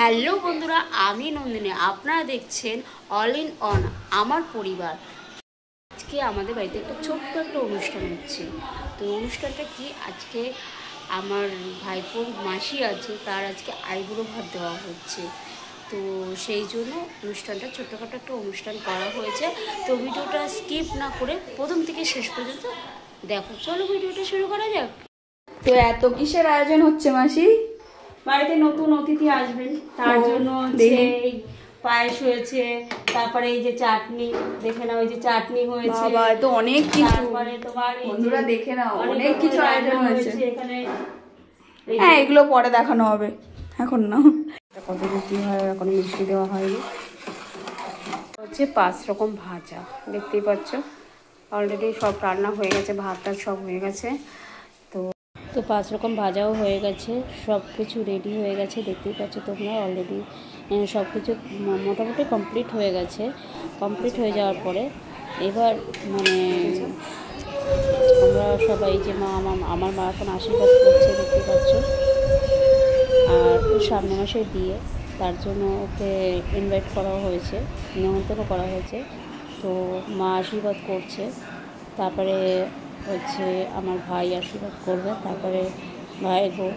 Hello বন্ধুরা, আমি নন্দিনী। আপনারা দেখছেন অল ইন অন আমার পরিবার। আজকে আমাদের বাড়িতে একটা ছোট্ট একটা অনুষ্ঠান হচ্ছে। তো অনুষ্ঠানটা কি, আজকে আমার ভাইপোর মাসি আছে, তার আজকে আইবুড়ো ভাত দেওয়া হচ্ছে। তো সেই জন্য অনুষ্ঠানটা ছোট্টখাটো একটা অনুষ্ঠান করা হয়েছে। তো ভিডিওটা স্কিপ না করে প্রথম থেকে শেষ পর্যন্ত দেখো। চলো ভিডিওটা শুরু করা যাক। তো এত কিসের আয়োজন হচ্ছে মাসি? বাড়িতে নতুন অতিথি আসবেন, তার জন্য এই পায়েস হয়েছে, তারপরে এই যে চাটনি, দেখে নাও, এই যে চাটনি হয়েছে। বাবা, তো অনেক কিছু। তারপরে তোমার বন্ধুরা দেখে নাও, অনেক কিছু আয়োজন হয়েছে এখানে। হ্যাঁ, এগুলো পরে দেখানো হবে, এখন না। কতদিন কি হয়, এখন মিষ্টি দেওয়া হয়নি। হচ্ছে 5 রকম ভাজা, দেখতেই পাচ্ছ। অলরেডি সব রান্না হয়ে গেছে, ভাত টাত সব হয়ে গেছে। তো 5 রকম ভাজাও হয়ে গেছে, সব কিছু রেডি হয়ে গেছে, দেখতেই পাচ্ছ তোমরা। অলরেডি সব কিছু মোটামুটি কমপ্লিট হয়ে গেছে। কমপ্লিট হয়ে যাওয়ার পরে এবার আমরা সবাই, যে আমার মা এখন আশীর্বাদ করছে, দেখতে পাচ্ছ। আর সামনে মাসে দিয়ে, তার জন্য ওকে ইনভাইট করা হয়েছে, নিমন্ত্রণ করা হয়েছে। তো মা আশীর্বাদ করছে, তারপরে হচ্ছে আমার ভাই আশীর্বাদ করবে, তারপরে ভাই বউ,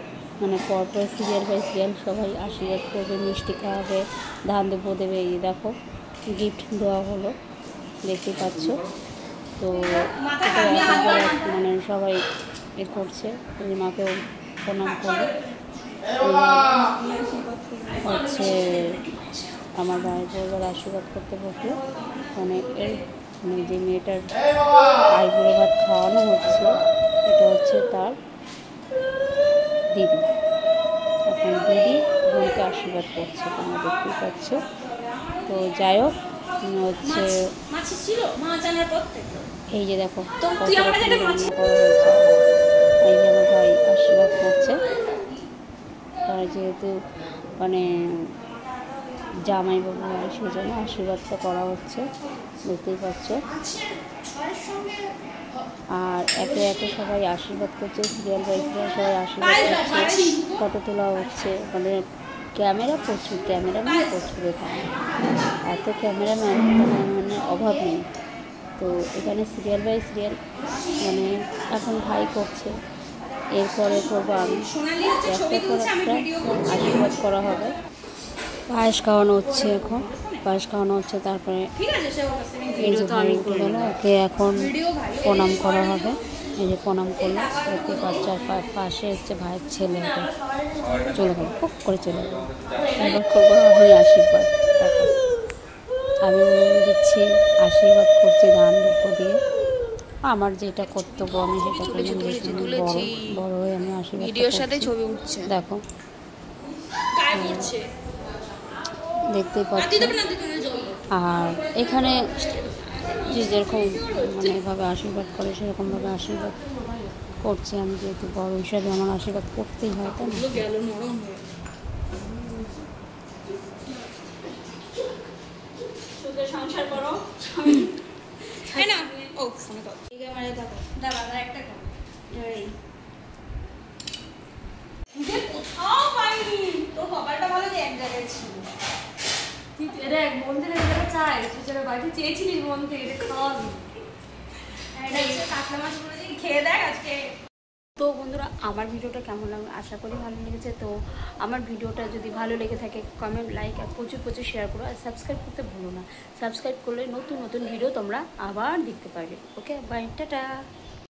পরপর সিরিয়াল বাই সিরিয়াল সবাই আশীর্বাদ করবে, মিষ্টি খাওয়াবে, ধান দেবো দেবে। এই দেখো গিফট দেওয়া হলো, দেখতে পাচ্ছ। তো সবাই করছে, মাকেও প্রণাম করবে। হচ্ছে আমার ভাই বউর আশীর্বাদ করতে বসলো। যে মেয়েটার আইবুড়ো ভাত খাওয়ানো হচ্ছে, এটা হচ্ছে তার দিদি। এখন দিদি বোনকে আশীর্বাদ করছে, তোমরা দেখতেই পাচ্ছ। তো যাই হোক, হচ্ছে এই যে দেখো এই যে আমার ভাই আশীর্বাদ করছে। তার যেহেতু জামাইবাবু হয়, সেই জন্য আশীর্বাদটা করা হচ্ছে, দেখতেই পাচ্ছ। আর একে একে সবাই আশীর্বাদ করছে, সিরিয়াল বাই সিরিয়াল সবাই আশীর্বাদ করছে, ফটো তোলা হচ্ছে। ক্যামেরাম্যান প্রচুর, এখানে এত ক্যামেরাম্যান অভাব নেই। তো এখানে সিরিয়াল বাই সিরিয়াল এখন ভাই করছে, এরপরে করবো আমি। একটা পর একটা আশীর্বাদ করা হবে। পায়েস খাওয়ানো হচ্ছে, এখন পায়েস খাওয়ানো হচ্ছে। তারপরে এই যে ভাই উঠে গেল, ওকে এখন প্রণাম করা হবে। এই যে প্রণাম করলো, দেখতে পাচ্ছে। আর পাশে হচ্ছে ভাইয়ের ছেলে, চলে গেল, খুব করে চলে গেল। এবার করবো আমি আশীর্বাদ। দেখো আমি দিচ্ছি, আশীর্বাদ করছি দান দুঃখ দিয়ে। আমার যেটা কর্তব্য আমি সেটা বড় হয়ে আমি আশীর্বাদ করছি। দেখো দেখতেই পাচ্ছ। আর এখানে যে যেরকম এভাবে আশীর্বাদ করে, সেরকমভাবে আশীর্বাদ করছি আমি, যেহেতু বড় হিসাবে আমার আশীর্বাদ করতেই হয়, তাই না? সংসার করো না। ও ফোনে কথা দেখো, দাদা একটা করো। কোথাও পাইনি তো, কপালটা ভালো যে এক জায়গায় ছিল। তুই এটা এক মন থেকে চাই, তুই যেটা বাড়িতে চেয়েছিলিস মন থেকে, এটা খাওয়াবি। কাতলা মাছ বলে খেয়ে দেখ আজকে। তো বন্ধুরা, আমার ভিডিওটা কেমন লাগবে আশা করি ভালো লেগেছে। তো আমার ভিডিওটা যদি ভালো লেগে থাকে, কমেন্ট, লাইক আর প্রচুর শেয়ার করো। আর সাবস্ক্রাইব করতে ভুলো না। সাবস্ক্রাইব করলে নতুন ভিডিও তোমরা আবার দেখতে পারবে। ওকে, বাই, টাটা।